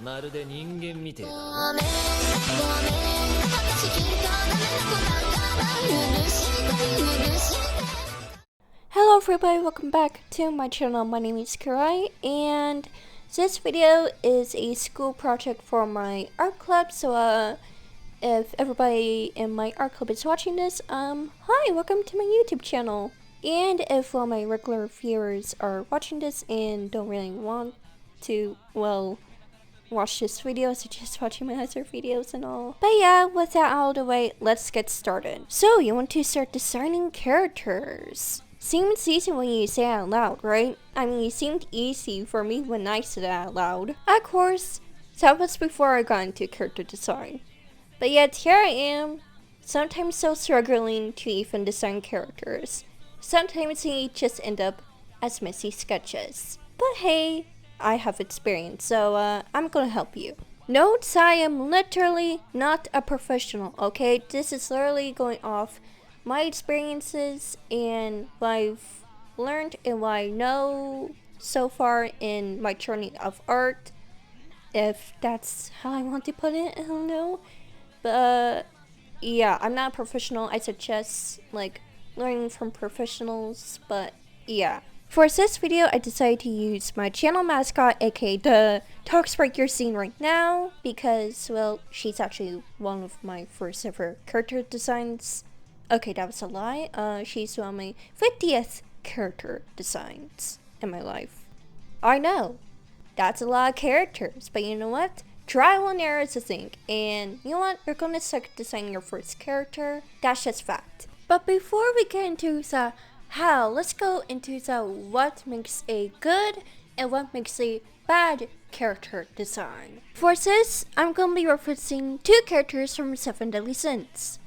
まるで人間みてえだろ。Hello everybody, welcome back to my channel. My name is KiryuuuAi, and this video is a school project for my art club. So if everybody in my art club is watching this, hi, welcome to my YouTube channel. And if all my regular viewers are watching this and don't really want to, well, watch this video, so just watching my other videos and all. But yeah, with that out of the way, let's get started. So you want to start designing characters. Seems easy when you say it out loud, right? I mean, it seemed easy for me when I said it out loud. Of course, that was before I got into character design. But yet here I am, sometimes still struggling to even design characters. Sometimes they just end up as messy sketches. But hey, I have experience, so I'm gonna help you. Note, I am literally not a professional, okay? This is literally going off my experiences and what I've learned and what I know so far in my journey of art. If that's how I want to put it, I don't know. But yeah, I'm not a professional. I suggest like learning from professionals, but yeah. For this video, I decided to use my channel mascot, aka the talk sprite you're seeing right now, because, well, she's actually one of my first ever character designs. Okay, that was a lie. She's one of my 50th character designs in my life. I know, that's a lot of characters, but you know what? Trial and error is a thing, and you know what? You're gonna suck designing your first character. That's just fact. But before we get into the how, let's go into the what makes a good and what makes a bad character design. For this, I'm going to be referencing two characters from 7 Deadly Sins,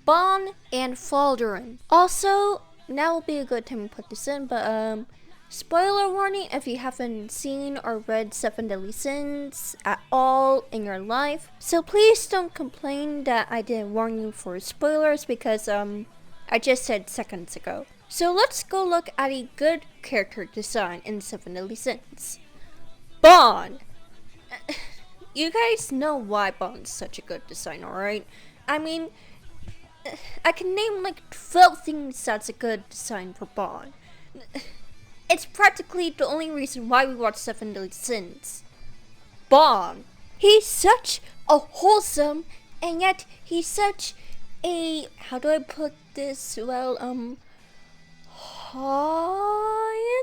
Bon and Falderon. Also, now will be a good time to put this in, but spoiler warning if you haven't seen or read 7 Deadly Sins at all in your life. So please don't complain that I didn't warn you for spoilers, because I just said seconds ago. So let's go look at a good character design in 7 Deadly Sins. Bon! You guys know why Bon's such a good design, alright? I mean, I can name like 12 things that's a good design for Bon. It's practically the only reason why we watch 7 Deadly Sins. Bon! He's such a wholesome, and yet he's such a, how do I put this, well,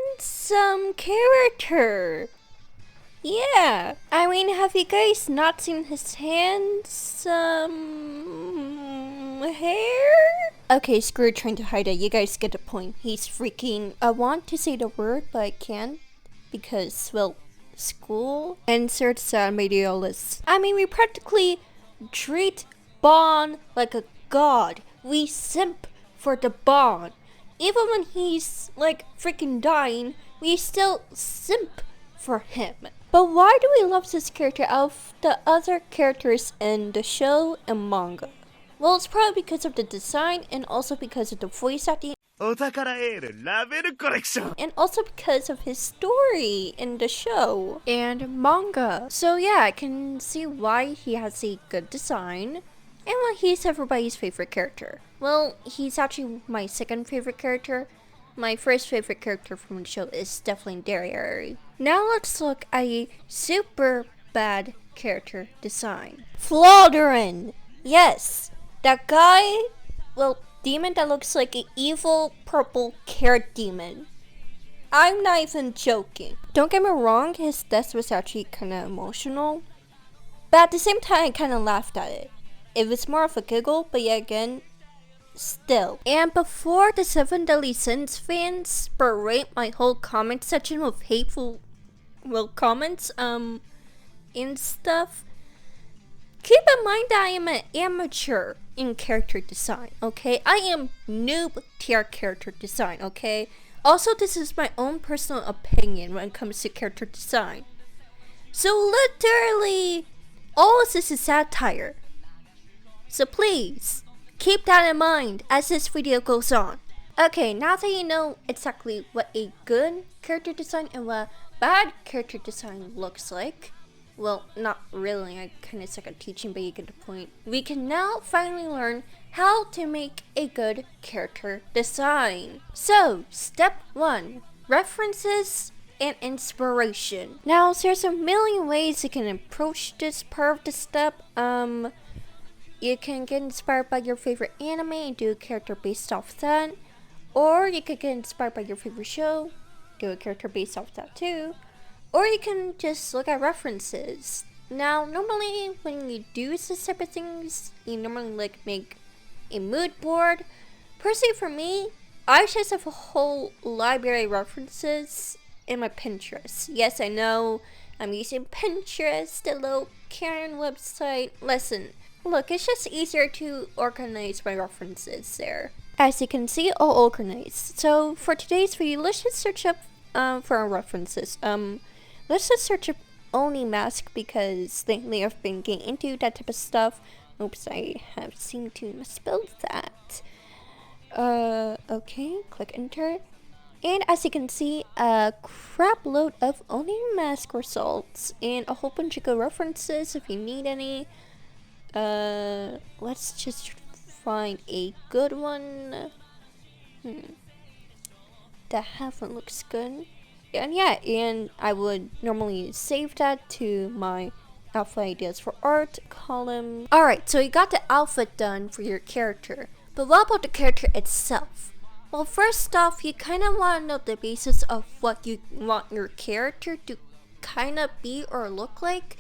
handsome character. Yeah, I mean, have you guys not seen his handsome hair? Okay, screw trying to hide it. You guys get the point. He's freaking, I want to say the word, but I can't because, well, school. Insert sad medialist. I mean, we practically treat Bon like a god. We simp for the Bon. Even when he's like freaking dying, we still simp for him. But why do we love this character out of the other characters in the show and manga? Well, it's probably because of the design, and also because of the voice acting, and also because of his story in the show and manga. So yeah, I can see why he has a good design and why he's everybody's favorite character. Well, he's actually my second favorite character. My first favorite character from the show is definitely Derry. Now let's look at a super bad character design. Falderon! Yes, that guy, well, demon that looks like an evil purple carrot demon. I'm not even joking. Don't get me wrong, his death was actually kind of emotional, but at the same time I kind of laughed at it. It was more of a giggle, but yet again, still. And before the 7 Deadly Sins fans berate my whole comment section with hateful, well, comments, and stuff, keep in mind that I am an amateur in character design, okay? I am noob tier character design, okay? Also, this is my own personal opinion when it comes to character design. So literally, all of this is satire. So please, keep that in mind as this video goes on. Okay, now that you know exactly what a good character design and what bad character design looks like, well, not really, I kind of suck at teaching, but you get the point. We can now finally learn how to make a good character design. So, step 1, references and inspiration. Now, there's a million ways you can approach this part of the step. You can get inspired by your favorite anime and do a character based off that. Or you could get inspired by your favorite show, do a character based off that too. Or you can just look at references. Now, normally when you do this type of things, you normally like make a mood board. Personally for me, I just have a whole library of references in my Pinterest. Yes, I know I'm using Pinterest, the little Karen website. Listen, look, it's just easier to organize my references there. As you can see, all organized. So for today's video, let's just search up for our references. Let's just search up Oni mask because lately I've been getting into that type of stuff. Oops, I have seemed to misspell that. Okay, click enter. And as you can see, a crap load of Oni mask results and a whole bunch of good references if you need any. Let's just find a good one. That half one looks good. And yeah, and I would normally save that to my alpha ideas for art column. Alright, so you got the outfit done for your character. But what about the character itself? Well, first off, you kind of want to know the basis of what you want your character to kind of be or look like.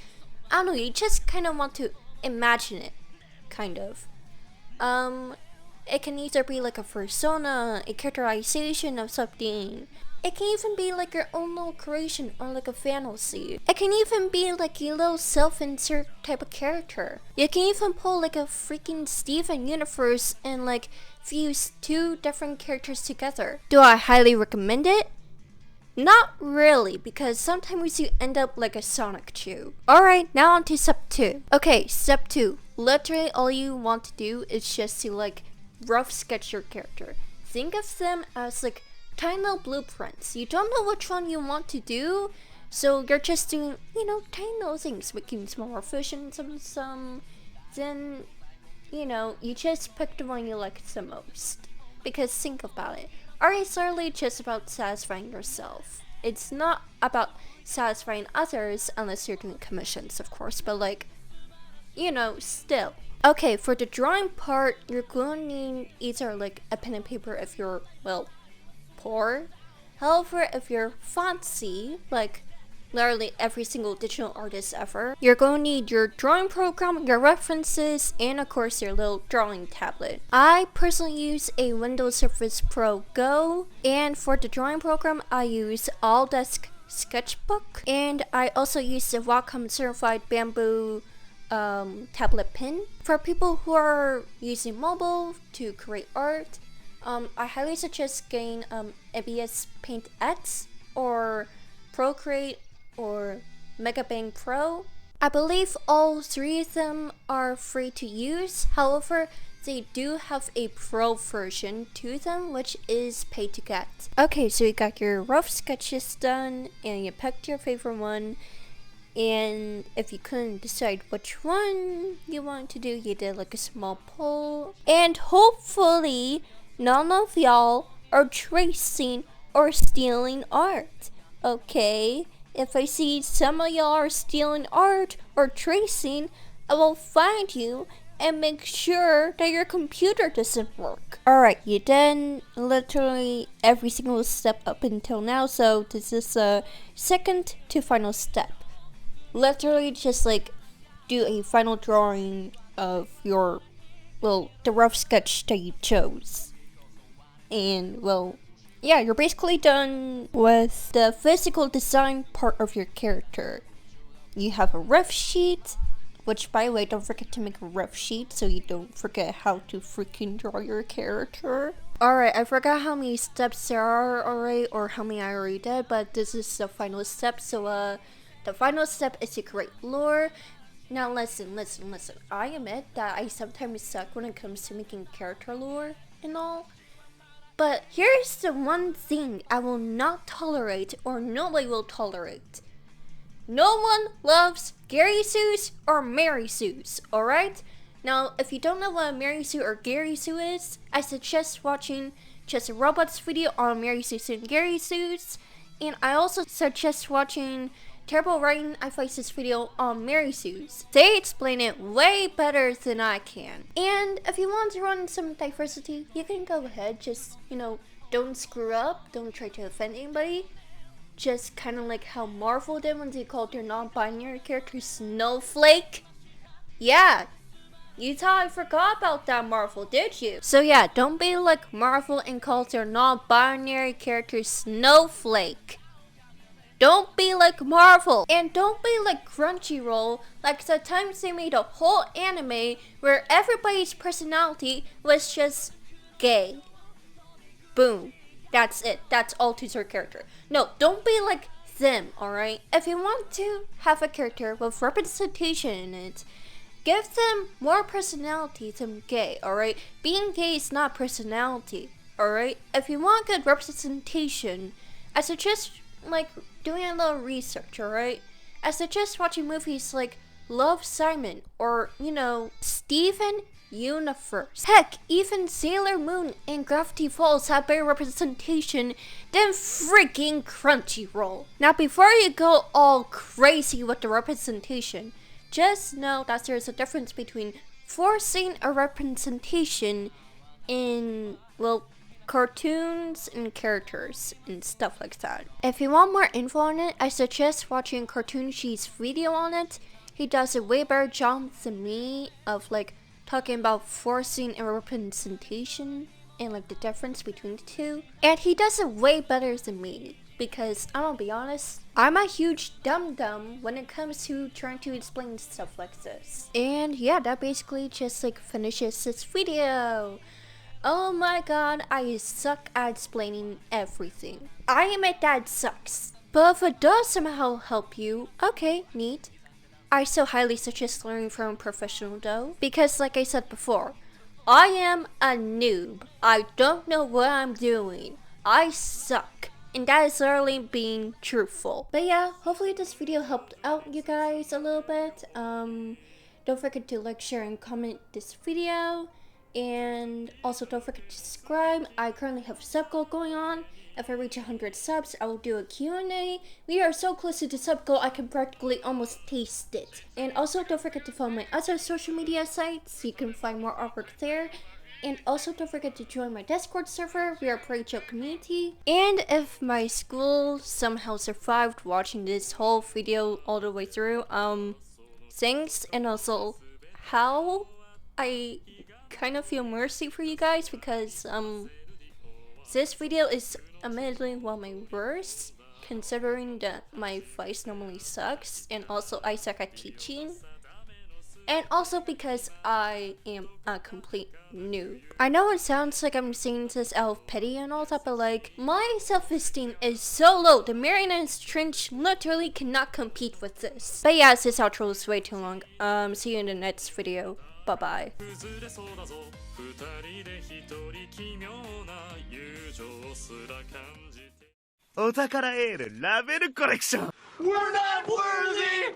I don't know, you just kind of want to imagine it, kind of. It can either be like a persona, a characterization of something. It can even be like your own little creation or like a fantasy. It can even be like a little self-insert type of character. You can even pull like a freaking Steven universe and like fuse two different characters together. Do I highly recommend it? Not really, because sometimes you end up like a Sonic Chew. Alright, now on to step 2. Okay, step 2. Literally all you want to do is just to like rough sketch your character. Think of them as like tiny little blueprints. You don't know which one you want to do, so you're just doing, you know, tiny little things, making smaller versions of some. Then, you know, you just pick the one you like the most. Because think about it. Art is literally just about satisfying yourself. It's not about satisfying others unless you're doing commissions, of course, but like, you know, still. Okay, for the drawing part, you're going to need either like a pen and paper if you're, well, poor. However, if you're fancy, like literally every single digital artist ever, you're going to need your drawing program, your references, and of course your little drawing tablet. I personally use a Windows Surface Pro Go, and for the drawing program I use Autodesk Sketchbook, and I also use the Wacom Certified Bamboo tablet pen. For people who are using mobile to create art, I highly suggest getting ABS Paint X or Procreate or Megabang Pro. I believe all three of them are free to use. However, they do have a pro version to them, which is pay to get. Okay, so you got your rough sketches done and you picked your favorite one. And if you couldn't decide which one you want to do, you did like a small poll. And hopefully none of y'all are tracing or stealing art. Okay? If I see some of y'all are stealing art or tracing, I will find you and make sure that your computer doesn't work. Alright, you did literally every single step up until now, so this is a second to final step. Literally just like do a final drawing of your, well, the rough sketch that you chose. And well, yeah, you're basically done with the physical design part of your character. You have a rough sheet, which by the way, don't forget to make a rough sheet so you don't forget how to freaking draw your character. Alright, I forgot how many steps there are already, or how many I already did, but this is the final step. So the final step is to create lore. Now listen. I admit that I sometimes suck when it comes to making character lore and all. But here's the one thing I will not tolerate, or nobody will tolerate. no one loves Gary Sue's or Mary Sue's, alright? Now, if you don't know what Mary Sue or Gary Sue is, I suggest watching Just a Robot's video on Mary Sue's and Gary Sue's, and I also suggest watching Terrible Writing iFice's video on Mary Sue's. They explain it way better than I can. And if you want to run some diversity, you can go ahead, just, don't screw up, don't try to offend anybody. Just kind of like how Marvel did when they called their non-binary character Snowflake. Yeah, you thought I forgot about that, Marvel, did you? So yeah, don't be like Marvel and call their non-binary character Snowflake. Don't be like Marvel, and don't be like Crunchyroll, like the times they made a whole anime where everybody's personality was just gay. Boom. That's it. That's all to their character. No, don't be like them, alright? If you want to have a character with representation in it, give them more personality than gay, alright? Being gay is not personality, alright? If you want good representation, I suggest doing a little research, alright? I suggest watching movies like Love, Simon, or, Steven Universe. Heck, even Sailor Moon and Gravity Falls have better representation than freaking Crunchyroll. Now, before you go all crazy with the representation, just know that there's a difference between forcing a representation in, cartoons and characters and stuff like that. If you want more info on it, I suggest watching Cartoon She's video on it. He does a way better job than me of talking about forcing a representation and the difference between the two. And he does it way better than me because I'm gonna be honest, I'm a huge dum-dum when it comes to trying to explain stuff like this. And yeah, that basically just finishes this video. Oh my god, I suck at explaining everything. I admit that sucks. But if it does somehow help you, okay, neat. I so highly suggest learning from a professional though, because like I said before, I am a noob. I don't know what I'm doing. I suck. And that is literally being truthful. But yeah, hopefully this video helped out you guys a little bit. Don't forget to like, share, and comment this video. And also don't forget to subscribe. I currently have a sub goal going on. If I reach 100 subs, I will do a Q&A. We are so close to the sub goal, I can practically almost taste it. And also don't forget to follow my other social media sites so you can find more artwork there. And also don't forget to join my Discord server. We are a pretty chill community. And if my school somehow survived watching this whole video all the way through, thanks. And also how I kind of feel mercy for you guys because this video is admittedly one of my worst, considering that my voice normally sucks, and also I suck at teaching, and also because I am a complete noob. I know it sounds like I'm saying this out of pity and all that, but my self-esteem is so low, the Marianne's Trench literally cannot compete with this. But yeah, this outro is way too long. See you in the next video. Bye bye. We're not worthy!